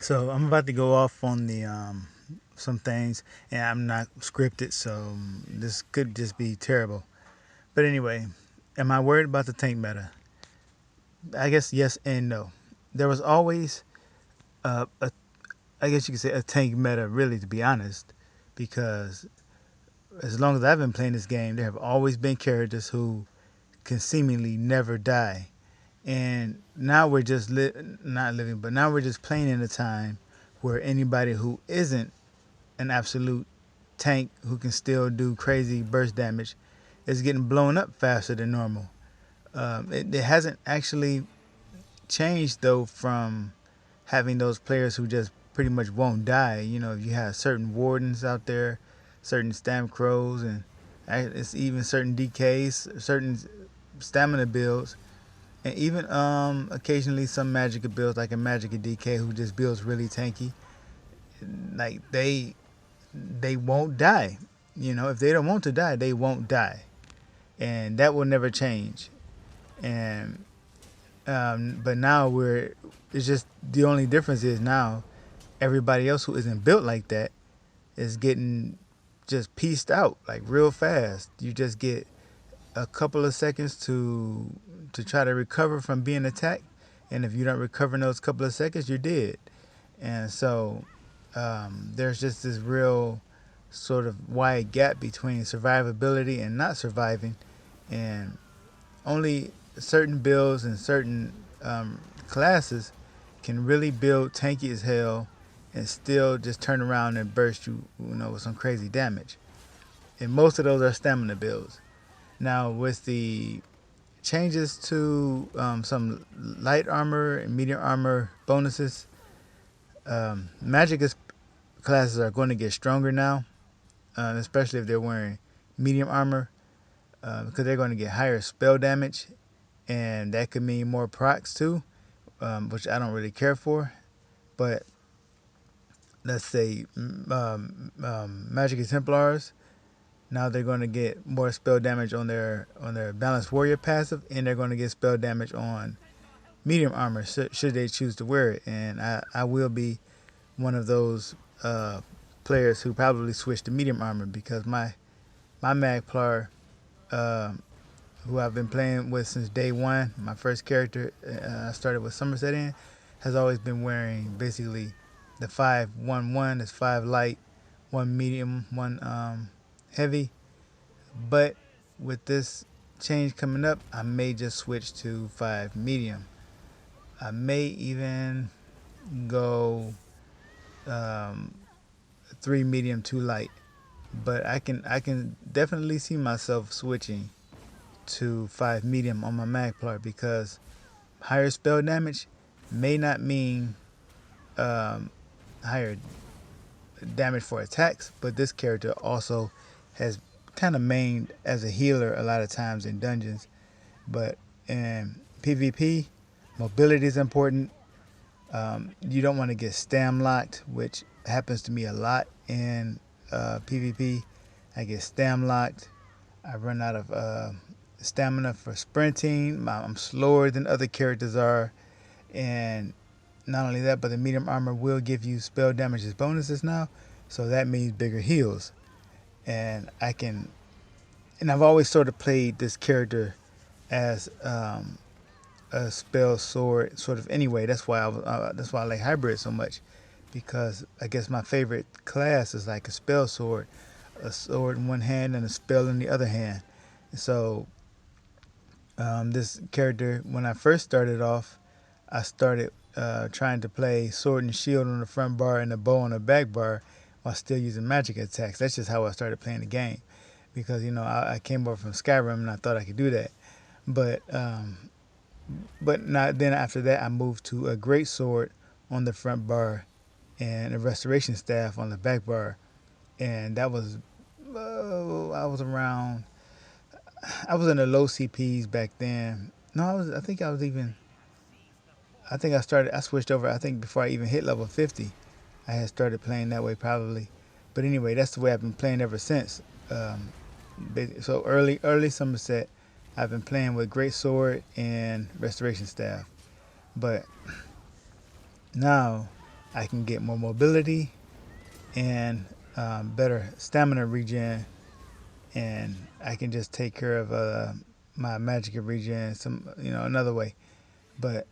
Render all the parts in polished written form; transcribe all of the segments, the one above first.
So I'm about to go off on the some things, and I'm not scripted, so this could just be terrible. But anyway, am I worried about the tank meta? I guess yes and no. There was always a, I guess you could say a tank meta, really, to be honest, because as long as I've been playing this game, there have always been characters who can seemingly never die. And now we're just not living, but now we're just playing in a time where anybody who isn't an absolute tank who can still do crazy burst damage is getting blown up faster than normal. It hasn't actually changed though from having those players who just pretty much won't die. You know, if you have certain wardens out there, certain stamp crows, and it's even certain DKs, certain stamina builds, and even occasionally some magic builds like a magic DK who just builds really tanky. Like they won't die. You know, if they don't want to die, they won't die, and that will never change. And but now it's just the only difference is now everybody else who isn't built like that is getting just pieced out like real fast. You just get a couple of seconds to try to recover from being attacked, and if you don't recover in those couple of seconds, you're dead. And so there's just this real sort of wide gap between survivability and not surviving, and only certain builds and certain classes can really build tanky as hell and still just turn around and burst you, with some crazy damage. And most of those are stamina builds. Now with the changes to some light armor and medium armor bonuses, magic classes are going to get stronger now, especially if they're wearing medium armor, because they're going to get higher spell damage, and that could mean more procs too, which I don't really care for. But let's say Magic Templars, now they're going to get more spell damage on their Balanced Warrior passive, and they're going to get spell damage on medium armor should they choose to wear it. And I will be one of those players who probably switch to medium armor because my Magplar, uh, who I've been playing with since day one, my first character I started with Somerset in, has always been wearing basically the 5-1-1. It's 5 light, 1 medium, 1 heavy. But with this change coming up, I may just switch to 5 medium. I may even go um, 3 medium, 2 light. But I can definitely see myself switching to 5 medium on my Magplar because higher spell damage may not mean um, higher damage for attacks, but this character also has kind of mained as a healer a lot of times in dungeons. But in PvP, mobility is important. You don't want to get stam locked, which happens to me a lot in PvP. I get stam locked. I run out of stamina for sprinting. I'm slower than other characters are. And not only that, but the medium armor will give you spell damage as bonuses now. So that means bigger heals. And I've always sort of played this character as a spell sword sort of anyway. That's why I like hybrid so much, because I guess my favorite class is like a spell sword, a sword in one hand and a spell in the other hand. So this character, when I first started off, I started trying to play sword and shield on the front bar and a bow on the back bar while still using magic attacks. That's just how I started playing the game, because I came over from Skyrim and I thought I could do that. But not then after that I moved to a great sword on the front bar and a restoration staff on the back bar, and that was I was in the low CPs back then. No, I think I switched over, I think before I even hit level 50. I had started playing that way probably. But anyway, that's the way I've been playing ever since. Um, so early Somerset, I've been playing with Great Sword and Restoration Staff. But now, I can get more mobility and better stamina regen, and I can just take care of my magic regen some another way. But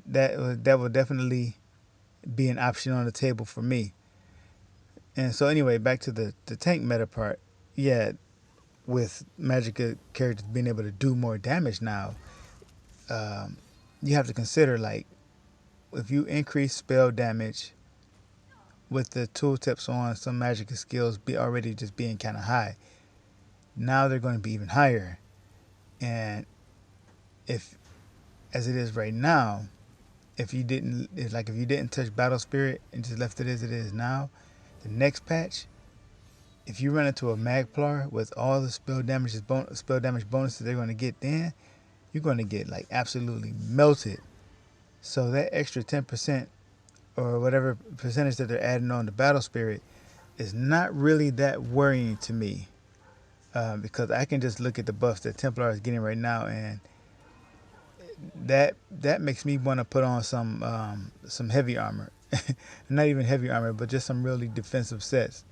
that will definitely be an option on the table for me. And so anyway, back to the tank meta part. Yeah, with magic characters being able to do more damage now, um, you have to consider like if you increase spell damage with the tooltips on some magic skills be already just being kind of high. Now they're going to be even higher, and if as it is right now, if you didn't if you didn't touch Battle Spirit and just left it as it is now, the next patch, if you run into a Magplar with all the spell damage bonuses they're going to get, then you're going to get like absolutely melted. So that extra 10% or whatever percentage that they're adding on to Battle Spirit is not really that worrying to me, because I can just look at the buffs that Templar is getting right now, and that makes me want to put on some heavy armor, not even heavy armor, but just some really defensive sets.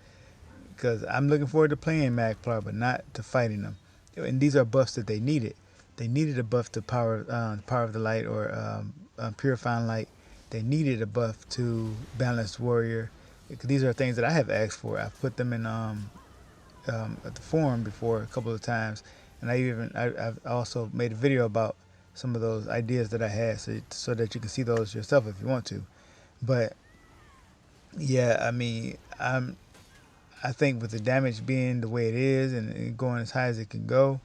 Because I'm looking forward to playing Magplar, but not to fighting them. And these are buffs that they needed. They needed a buff to power of the light or purifying light. They needed a buff to balance warrior. These are things that I have asked for. I've put them in at the forum before a couple of times, and I've also made a video about some of those ideas that I had, so that you can see those yourself if you want to. But yeah, I mean, I think with the damage being the way it is and going as high as it can go,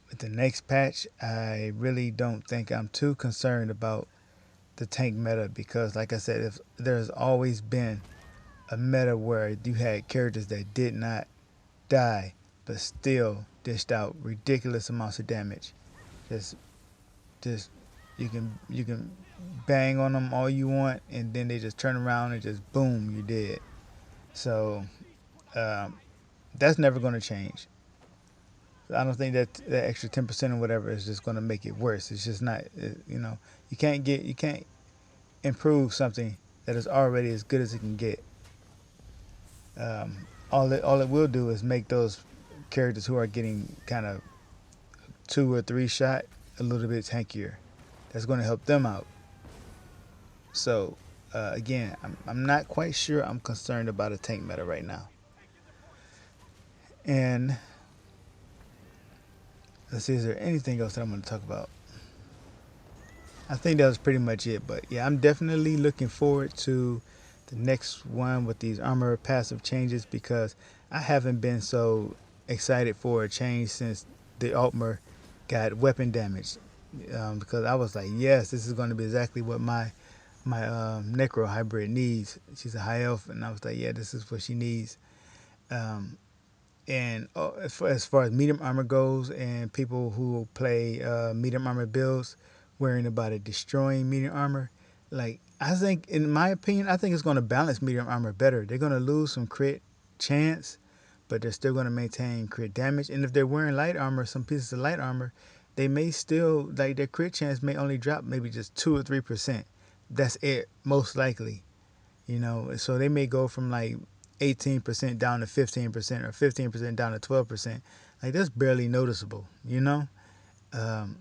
with the next patch, I really don't think I'm too concerned about the tank meta because, like I said, if there's always been a meta where you had characters that did not die but still dished out ridiculous amounts of damage. Just, just you can bang on them all you want, and then they just turn around and just boom, you're dead. So um, that's never going to change. I don't think that extra 10% or whatever is just going to make it worse. It's just not. You can't improve something that is already as good as it can get. All it will do is make those characters who are getting kind of 2 or 3 shot a little bit tankier. That's going to help them out. So again, I'm not quite sure I'm concerned about a tank meta right now. And let's see, is there anything else that I'm going to talk about? I think that was pretty much it. But yeah, I'm definitely looking forward to the next one with these armor passive changes because I haven't been so excited for a change since the Altmer got weapon damage. Because I was like, yes, this is going to be exactly what my Necro hybrid needs. She's a high elf, and I was like, yeah, this is what she needs. Um, and as far as medium armor goes, and people who play medium armor builds, worrying about it destroying medium armor, like I think, in my opinion, I think it's going to balance medium armor better. They're going to lose some crit chance, but they're still going to maintain crit damage. And if they're wearing light armor, some pieces of light armor, they may still like their crit chance may only drop maybe just 2 or 3%. That's it, most likely. So they may go from like 18% down to 15% or 15% down to 12%. Like that's barely noticeable. Um,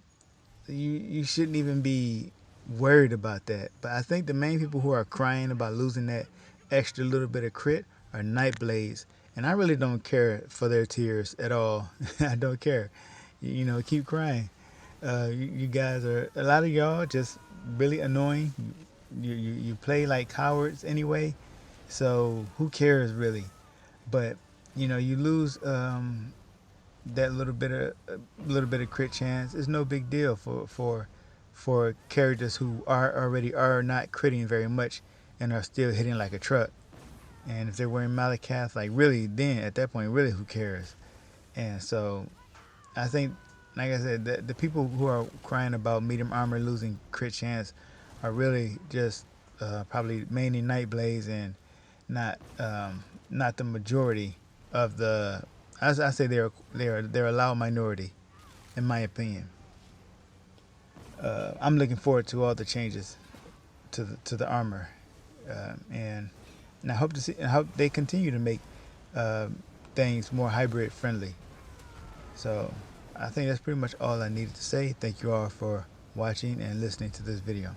you shouldn't even be worried about that. But I think the main people who are crying about losing that extra little bit of crit are Nightblades, and I really don't care for their tears at all. I don't care. Keep crying. You guys are, a lot of y'all just really annoying. You play like cowards anyway, so who cares really? But you lose that little bit of crit chance. It's no big deal for characters who are not critting very much and are still hitting like a truck. And if they're wearing Malakath, like really, then at that point, really, who cares? And so I think, like I said, the people who are crying about medium armor losing crit chance are really just probably mainly Nightblades and not the majority of the. I say they're a loud minority, in my opinion. I'm looking forward to all the changes to the armor, And I hope to see. I hope they continue to make uh, things more hybrid friendly. So I think that's pretty much all I needed to say. Thank you all for watching and listening to this video.